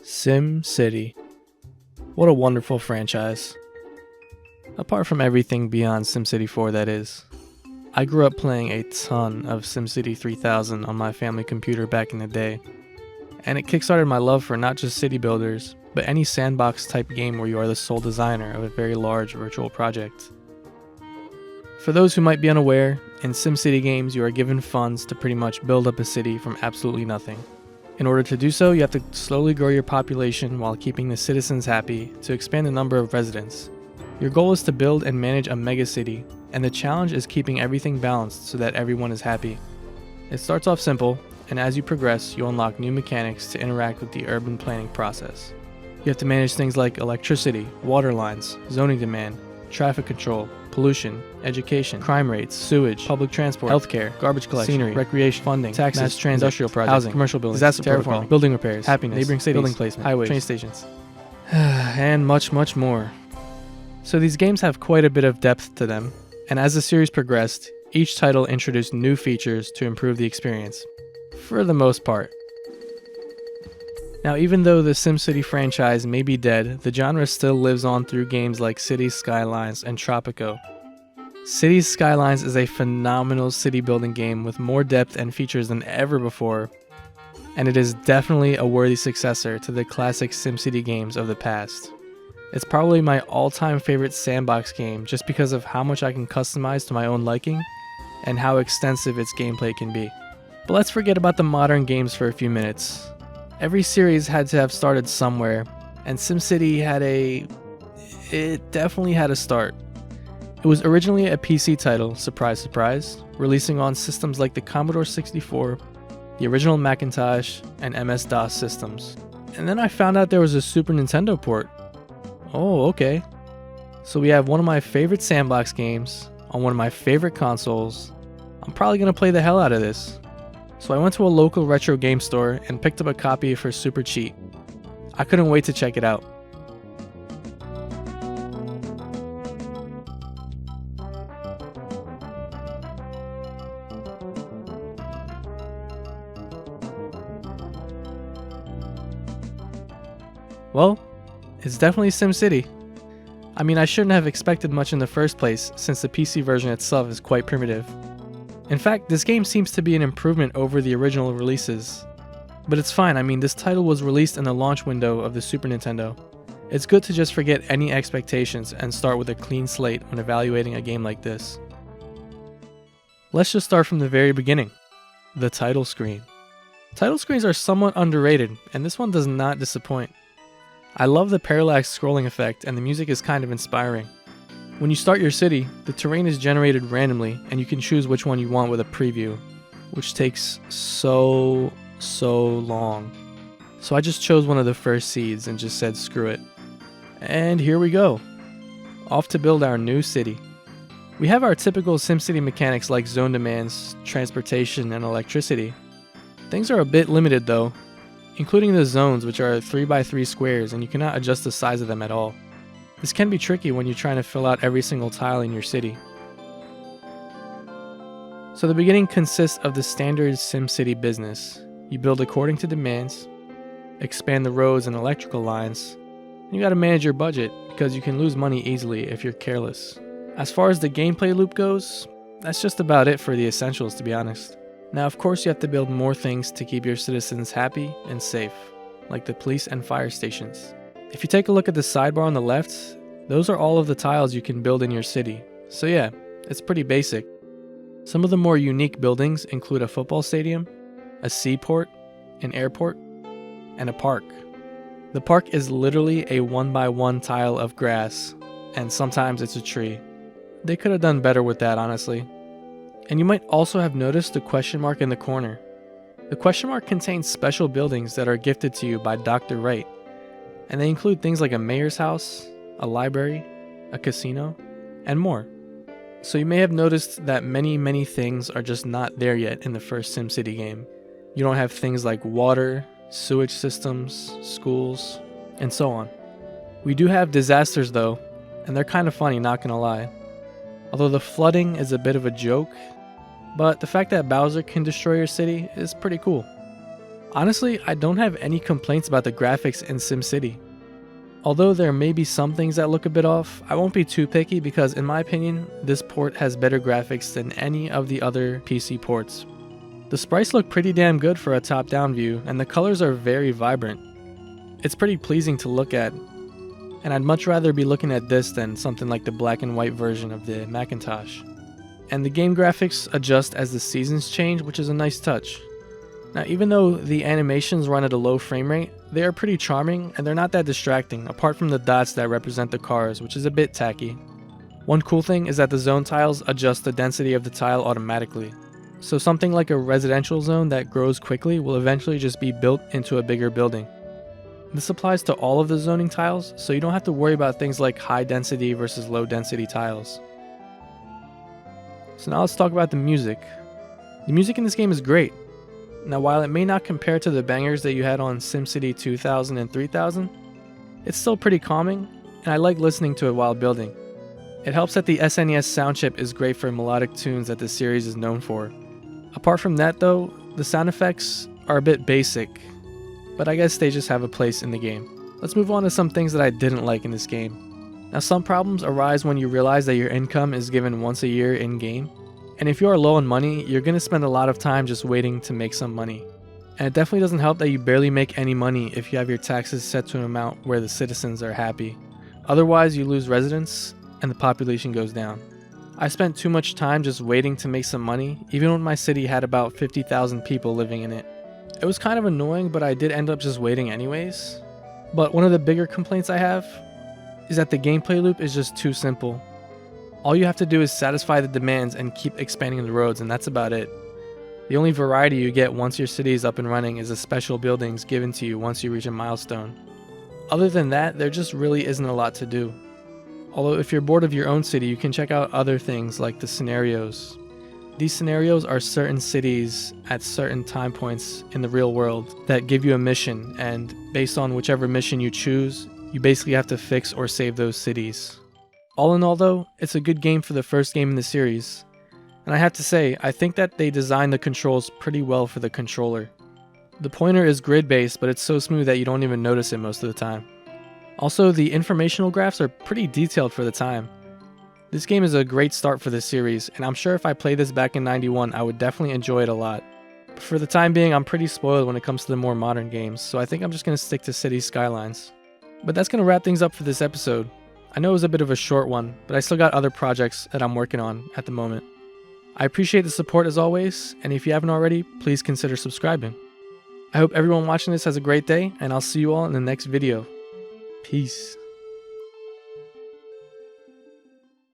Simcity. What a wonderful franchise. Apart from everything beyond SimCity 4, that is. I grew up playing a ton of SimCity 3000 on my family computer back in the day, and it kickstarted my love for not just city builders, but any sandbox type game where you are the sole designer of a very large virtual project. For those who might be unaware, in SimCity games you are given funds to pretty much build up a city from absolutely nothing. In order to do so, you have to slowly grow your population while keeping the citizens happy to expand the number of residents. Your goal is to build and manage a megacity, and the challenge is keeping everything balanced so that everyone is happy. It starts off simple, and as you progress, you unlock new mechanics to interact with the urban planning process. You have to manage things like electricity, water lines, zoning demand, traffic control, pollution, education, crime rates, sewage, public transport, healthcare, garbage collection, scenery, recreation, funding, taxes, mass transit, industrial projects, housing, commercial buildings, disaster protocol, building repairs, happiness, neighboring cities, building placement, highways, train stations, and much, much more. So these games have quite a bit of depth to them, and as the series progressed, each title introduced new features to improve the experience, for the most part. Now, even though the SimCity franchise may be dead, the genre still lives on through games like Cities Skylines and Tropico. Cities Skylines is a phenomenal city building game with more depth and features than ever before, and it is definitely a worthy successor to the classic SimCity games of the past. It's probably my all-time favorite sandbox game just because of how much I can customize to my own liking and how extensive its gameplay can be. But let's forget about the modern games for a few minutes. Every series had to have started somewhere, and SimCity definitely had a start. It was originally a PC title, surprise surprise, releasing on systems like the Commodore 64, the original Macintosh, and MS-DOS systems. And then I found out there was a Super Nintendo port. Oh, okay. So we have one of my favorite sandbox games on one of my favorite consoles. I'm probably gonna play the hell out of this. So I went to a local retro game store and picked up a copy for super cheap. I couldn't wait to check it out. Well, it's definitely SimCity. I mean, I shouldn't have expected much in the first place since the PC version itself is quite primitive. In fact, this game seems to be an improvement over the original releases. But it's fine, I mean, this title was released in the launch window of the Super Nintendo. It's good to just forget any expectations and start with a clean slate when evaluating a game like this. Let's just start from the very beginning. The title screen. Title screens are somewhat underrated, and this one does not disappoint. I love the parallax scrolling effect, and the music is kind of inspiring. When you start your city, the terrain is generated randomly, and you can choose which one you want with a preview, which takes so long. So I just chose one of the first seeds and just said screw it. And here we go. Off to build our new city. We have our typical SimCity mechanics like zone demands, transportation, and electricity. Things are a bit limited though, including the zones, which are 3x3 squares and you cannot adjust the size of them at all. This can be tricky when you're trying to fill out every single tile in your city. So the beginning consists of the standard SimCity business. You build according to demands, expand the roads and electrical lines, and you gotta manage your budget because you can lose money easily if you're careless. As far as the gameplay loop goes, that's just about it for the essentials, to be honest. Now of course you have to build more things to keep your citizens happy and safe, like the police and fire stations. If you take a look at the sidebar on the left, those are all of the tiles you can build in your city. So yeah, it's pretty basic. Some of the more unique buildings include a football stadium, a seaport, an airport, and a park. The park is literally a 1x1 tile of grass, and sometimes it's a tree. They could have done better with that, honestly. And you might also have noticed the question mark in the corner. The question mark contains special buildings that are gifted to you by Dr. Wright, and they include things like a mayor's house, a library, a casino, and more. So you may have noticed that many things are just not there yet in the first SimCity game. You don't have things like water, sewage systems, schools, and so on. We do have disasters though, and they're kind of funny, not gonna lie. Although the flooding is a bit of a joke, but the fact that Bowser can destroy your city is pretty cool. Honestly, I don't have any complaints about the graphics in SimCity. Although there may be some things that look a bit off, I won't be too picky because in my opinion, this port has better graphics than any of the other PC ports. The sprites look pretty damn good for a top-down view, and the colors are very vibrant. It's pretty pleasing to look at, and I'd much rather be looking at this than something like the black and white version of the Macintosh. And the game graphics adjust as the seasons change, which is a nice touch. Now, even though the animations run at a low frame rate, they are pretty charming and they're not that distracting, apart from the dots that represent the cars, which is a bit tacky. One cool thing is that the zone tiles adjust the density of the tile automatically. So something like a residential zone that grows quickly will eventually just be built into a bigger building. This applies to all of the zoning tiles, so you don't have to worry about things like high density versus low density tiles. So now let's talk about the music. The music in this game is great. Now, while it may not compare to the bangers that you had on SimCity 2000 and 3000, it's still pretty calming, and I like listening to it while building. It helps that the SNES sound chip is great for melodic tunes that the series is known for. Apart from that though, the sound effects are a bit basic, but I guess they just have a place in the game. Let's move on to some things that I didn't like in this game. Now, some problems arise when you realize that your income is given once a year in-game. And if you are low on money, you're going to spend a lot of time just waiting to make some money. And it definitely doesn't help that you barely make any money if you have your taxes set to an amount where the citizens are happy. Otherwise, you lose residents and the population goes down. I spent too much time just waiting to make some money, even when my city had about 50,000 people living in it. It was kind of annoying, but I did end up just waiting anyways. But one of the bigger complaints I have is that the gameplay loop is just too simple. All you have to do is satisfy the demands and keep expanding the roads, and that's about it. The only variety you get once your city is up and running is the special buildings given to you once you reach a milestone. Other than that, there just really isn't a lot to do. Although if you're bored of your own city, you can check out other things like the scenarios. These scenarios are certain cities at certain time points in the real world that give you a mission, and based on whichever mission you choose, you basically have to fix or save those cities. All in all though, it's a good game for the first game in the series. And I have to say, I think that they designed the controls pretty well for the controller. The pointer is grid-based, but it's so smooth that you don't even notice it most of the time. Also, the informational graphs are pretty detailed for the time. This game is a great start for this series, and I'm sure if I played this back in '91, I would definitely enjoy it a lot. But for the time being, I'm pretty spoiled when it comes to the more modern games, so I think I'm just going to stick to City Skylines. But that's going to wrap things up for this episode. I know it was a bit of a short one, but I still got other projects that I'm working on at the moment. I appreciate the support as always, and if you haven't already, please consider subscribing. I hope everyone watching this has a great day, and I'll see you all in the next video. Peace.